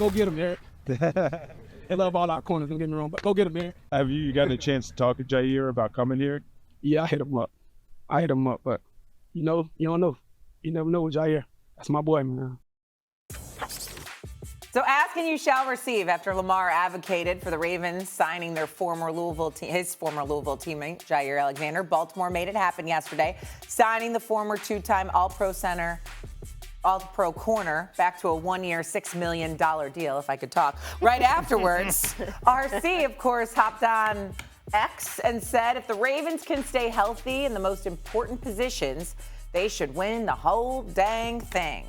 Go get him, Eric. They love all our corners, don't get me wrong, but go get him, Eric. Have you gotten a chance to talk to Jaire about coming here? Yeah, I hit him up, but you don't know. You never know with Jaire. That's my boy, man. So ask and you shall receive after Lamar advocated for the Ravens signing his former Louisville teammate, Jaire Alexander. Baltimore made it happen yesterday, signing the former two-time All-Pro corner back to a one-year, $6 million deal, if I could talk. Right afterwards, RC, of course, hopped on X and said if the Ravens can stay healthy in the most important positions, they should win the whole dang thing.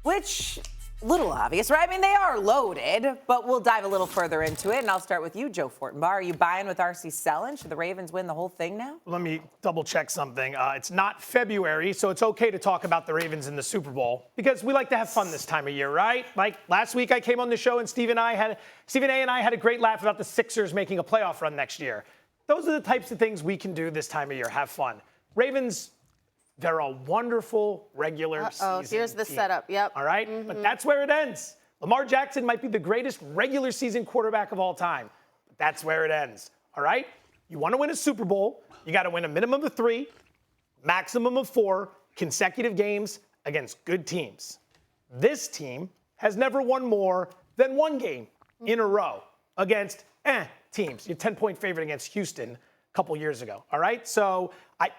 Which, little obvious, right? I mean, they are loaded, but we'll dive a little further into it. And I'll start with you, Joe Fortenbaugh. Are you buying with RC selling? Should the Ravens win the whole thing now? Let me double check something. It's not February, so it's okay to talk about the Ravens in the Super Bowl because we like to have fun this time of year, right? Like last week I came on the show and Stephen A. and I had a great laugh about the Sixers making a playoff run next year. Those are the types of things we can do this time of year, have fun. Ravens, they're a wonderful regular season here's the team. setup. Yep. All right? Mm-hmm. But that's where it ends. Lamar Jackson might be the greatest regular season quarterback of all time. But that's where it ends. All right? You want to win a Super Bowl, you got to win a minimum of 3, maximum of 4 consecutive games against good teams. This team has never won more than 1 game in a row against teams. You're 10-point favorite against Houston a couple years ago. All right? So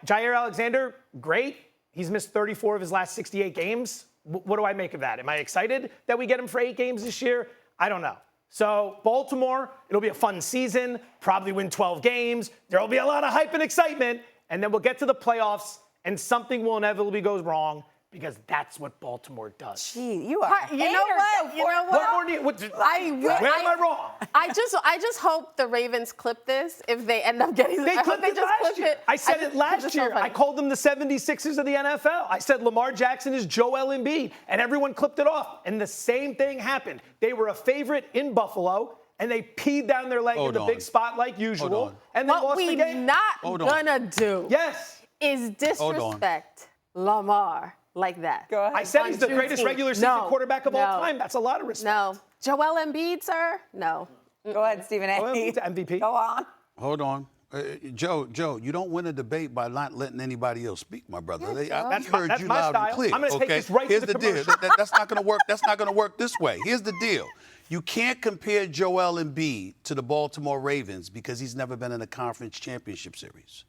Jaire Alexander, great. He's missed 34 of his last 68 games. What do I make of that? Am I excited that we get him for 8 games this year? I don't know. So Baltimore, it'll be a fun season, probably win 12 games. There'll be a lot of hype and excitement, and then we'll get to the playoffs, and something will inevitably go wrong because that's what Baltimore does. Gee, you are. You know what? What more do you? Where am I wrong? I just hope the Ravens clip this if they end up getting. They clipped it last year. I said it last year. I called them the 76ers of the NFL. I said Lamar Jackson is Joel Embiid, and everyone clipped it off. And the same thing happened. They were a favorite in Buffalo, and they peed down their leg in the big spot like usual, and they lost the game. What we not gonna do is disrespect Lamar like that. Go ahead. I said he's the greatest regular season quarterback of all time. That's a lot of respect. No. Joel Embiid, sir? No. Go ahead, Stephen A. MVP. Go on. Hold on. Joe, you don't win a debate by not letting anybody else speak, my brother. I heard you loud and clear. I'm going to take this right Here's to the deal. That's not going to work. That's not going to work this way. Here's the deal. You can't compare Joel Embiid to the Baltimore Ravens because he's never been in a conference championship series.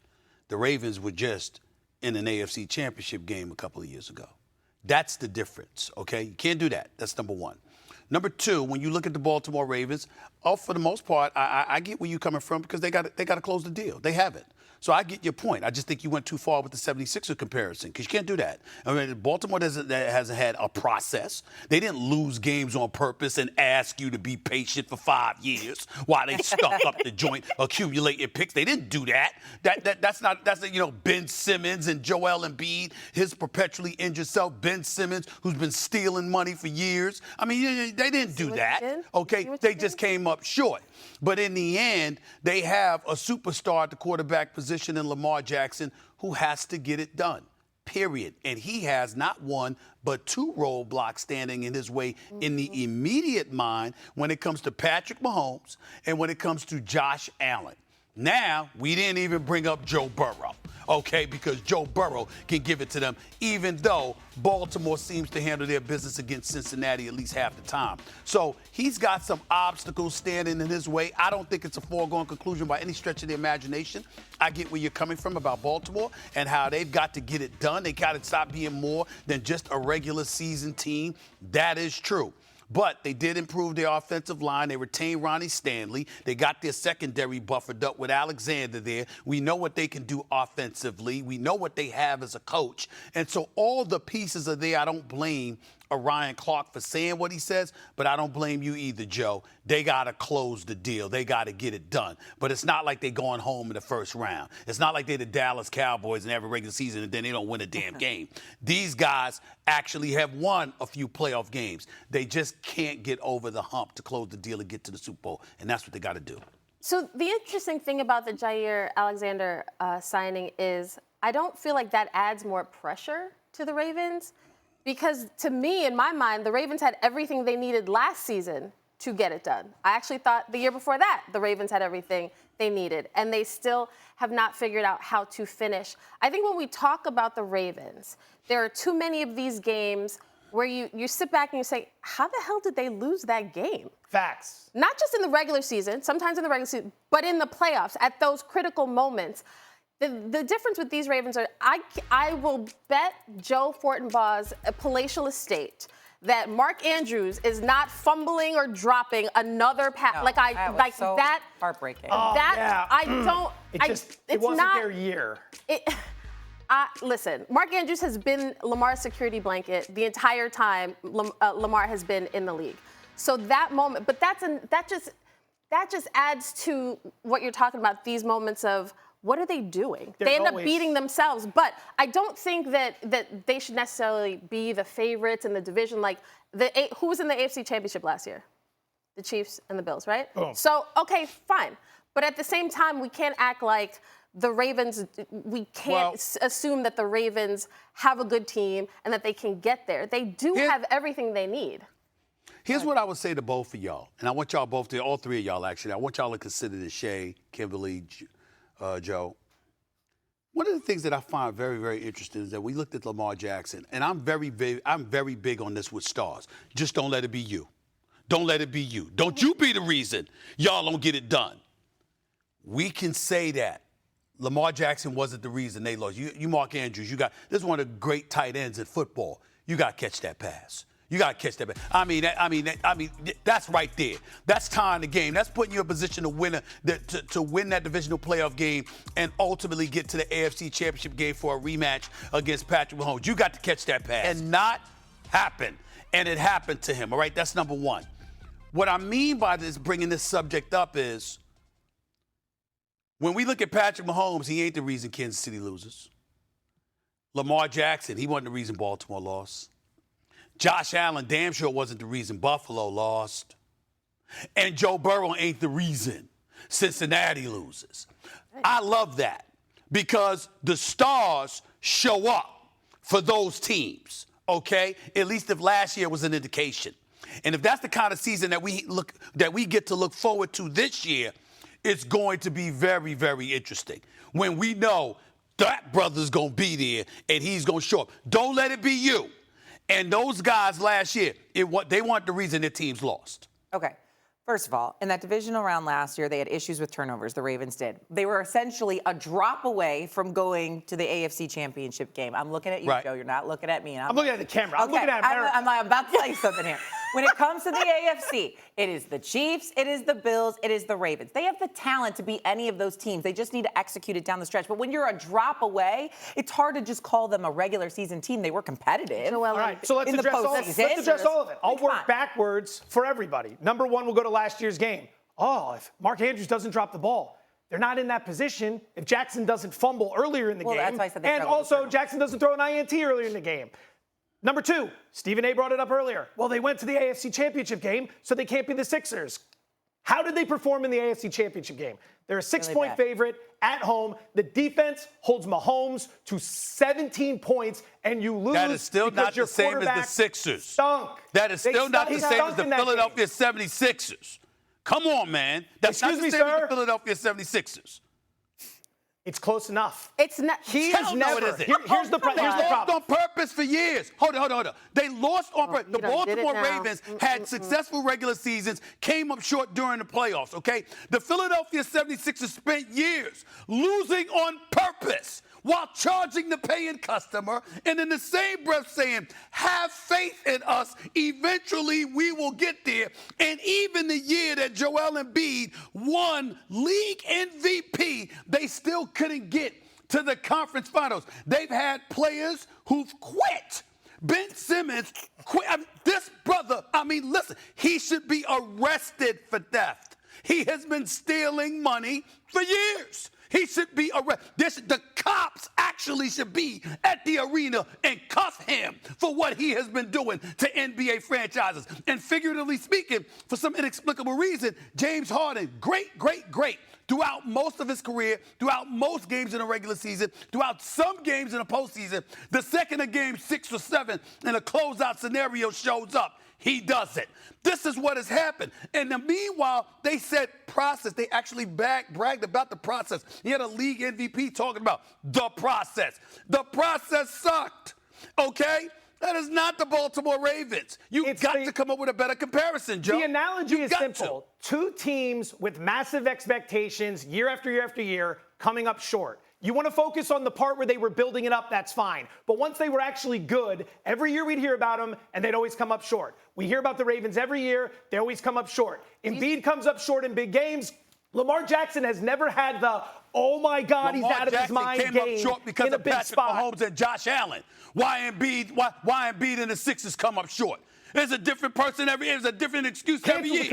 The Ravens were just in an AFC championship game a couple of years ago. That's the difference, okay? You can't do that. That's number one. Number two, when you look at the Baltimore Ravens, for the most part, I get where you're coming from because they got to close the deal. They haven't. So I get your point. I just think you went too far with the 76er comparison because you can't do that. I mean, Baltimore hasn't had a process. They didn't lose games on purpose and ask you to be patient for 5 years while they stuck up the joint, accumulating picks. They didn't do that. That's Ben Simmons and Joel Embiid, his perpetually injured self, Ben Simmons, who's been stealing money for years. I mean, they didn't do that. Okay, they just came up short. But in the end, they have a superstar at the quarterback position in Lamar Jackson who has to get it done, period. And he has not 1, but 2 roadblocks standing in his way in the immediate mind when it comes to Patrick Mahomes and when it comes to Josh Allen. Now, we didn't even bring up Joe Burrow, okay, because Joe Burrow can give it to them, even though Baltimore seems to handle their business against Cincinnati at least half the time. So he's got some obstacles standing in his way. I don't think it's a foregone conclusion by any stretch of the imagination. I get where you're coming from about Baltimore and how they've got to get it done. They got to stop being more than just a regular season team. That is true. But they did improve their offensive line. They retained Ronnie Stanley. They got their secondary buffered up with Alexander there. We know what they can do offensively. We know what they have as a coach. And so all the pieces are there. I don't blame Ryan Clark for saying what he says, but I don't blame you either, Joe. They got to close the deal. They got to get it done. But it's not like they're going home in the first round. It's not like they're the Dallas Cowboys and every regular season and then they don't win a damn game. These guys actually have won a few playoff games. They just can't get over the hump to close the deal and get to the Super Bowl, and that's what they got to do. So the interesting thing about the Jaire Alexander signing is I don't feel like that adds more pressure to the Ravens. Because to me, in my mind, the Ravens had everything they needed last season to get it done. I actually thought the year before that, the Ravens had everything they needed, and they still have not figured out how to finish. I think when we talk about the Ravens, there are too many of these games where you sit back and you say, how the hell did they lose that game? Facts. Not just in the regular season, sometimes in the regular season, but in the playoffs, at those critical moments. The difference with these Ravens are, I will bet Joe Fortenbaugh's palatial estate that Mark Andrews is not fumbling or dropping another pass. No, like that. Heartbreaking. I don't. It wasn't not their year. Listen, Mark Andrews has been Lamar's security blanket the entire time Lamar has been in the league. So that moment, but that just adds to what you're talking about. These moments of what are they doing? They end up beating themselves. But I don't think that they should necessarily be the favorites in the division. Like who was in the AFC Championship last year? The Chiefs and the Bills, right? Oh. So okay, fine. But at the same time, we can't act like the Ravens, we can't assume that the Ravens have a good team and that they can get there. They do have everything they need. Here's what I would say to both of y'all, and I want y'all both to, all three of y'all actually, I want y'all to consider this, Shae, Kimberley, Joe. One of the things that I find very, very interesting is that we looked at Lamar Jackson, and I'm very big on this with stars. Just don't let it be you. Don't let it be you. Don't you be the reason y'all don't get it done. We can say that. Lamar Jackson wasn't the reason they lost. You Mark Andrews, this is one of the great tight ends in football. You got to catch that pass. You got to catch that pass. I mean, that's right there. That's tying the game. That's putting you in a position to win to win that divisional playoff game and ultimately get to the AFC Championship game for a rematch against Patrick Mahomes. You got to catch that pass. And not happen. And it happened to him, all right? That's number one. What I mean by this, bringing this subject up is, when we look at Patrick Mahomes, he ain't the reason Kansas City loses. Lamar Jackson, he wasn't the reason Baltimore lost. Josh Allen damn sure wasn't the reason Buffalo lost. And Joe Burrow ain't the reason Cincinnati loses. I love that because the stars show up for those teams, okay? At least if last year was an indication. And if that's the kind of season that we get to look forward to this year, it's going to be very, very interesting when we know that brother's going to be there and he's going to show up. Don't let it be you. And those guys last year, they weren't the reason their teams lost. Okay. First of all, in that divisional round last year, they had issues with turnovers. The Ravens did. They were essentially a drop away from going to the AFC Championship game. I'm looking at you, Joe. You're not looking at me. I'm looking at the camera. I'm looking at America. I'm about to tell you something here. When it comes to the AFC, it is the Chiefs, it is the Bills, it is the Ravens. They have the talent to beat any of those teams. They just need to execute it down the stretch. But when you're a drop away, it's hard to just call them a regular season team. They were competitive. All right, so let's address all of it. I'll work backwards for everybody. Number one, we'll go to last year's game. If Mark Andrews doesn't drop the ball, they're not in that position if Jackson doesn't fumble earlier in the game. That's why I said and also, Jackson doesn't throw an INT earlier in the game. Number two, Stephen A. brought it up earlier. Well, they went to the AFC Championship game, so they can't be the Sixers. How did they perform in the AFC Championship game? They're a 6-point favorite at home. The defense holds Mahomes to 17 points, and you lose. That is still not the same as the Sixers. Stunk. That is still not the same as the Philadelphia 76ers. Come on, man. That's not the same as the Philadelphia 76ers. It's close enough. It's not. Here's the problem. They lost on purpose for years. Hold on. They lost on purpose. The Baltimore Ravens had successful regular seasons, came up short during the playoffs, okay? The Philadelphia 76ers spent years losing on purpose while charging the paying customer, and in the same breath saying, have faith in us, eventually we will get there. And even the year that Joel Embiid won league MVP, they still couldn't get to the conference finals. They've had players who've quit. Ben Simmons quit. This brother, listen, he should be arrested for theft. He has been stealing money for years. He should be arrested. The cops actually should be at the arena and cuff him for what he has been doing to NBA franchises. And figuratively speaking, for some inexplicable reason, James Harden, great throughout most of his career, throughout most games in the regular season, throughout some games in the postseason, the second a game 6 or 7 in a closeout scenario shows up, he does it. This is what has happened. And then meanwhile, they said process. They actually bragged about the process. He had a league MVP talking about the process. The process sucked, okay? That is not the Baltimore Ravens. You've got to come up with a better comparison, Joe. The analogy is simple. Two teams with massive expectations year after year after year coming up short. You want to focus on the part where they were building it up, that's fine. But once they were actually good, every year we'd hear about them, and they'd always come up short. We hear about the Ravens every year. They always come up short. Embiid comes up short in big games. Lamar Jackson has never had the, oh, my God, he's out of his mind came game up short because in a of big Patrick spot. Mahomes and Josh Allen. Why Embiid and the Sixers come up short? There's a different person every year. There's a different excuse every year.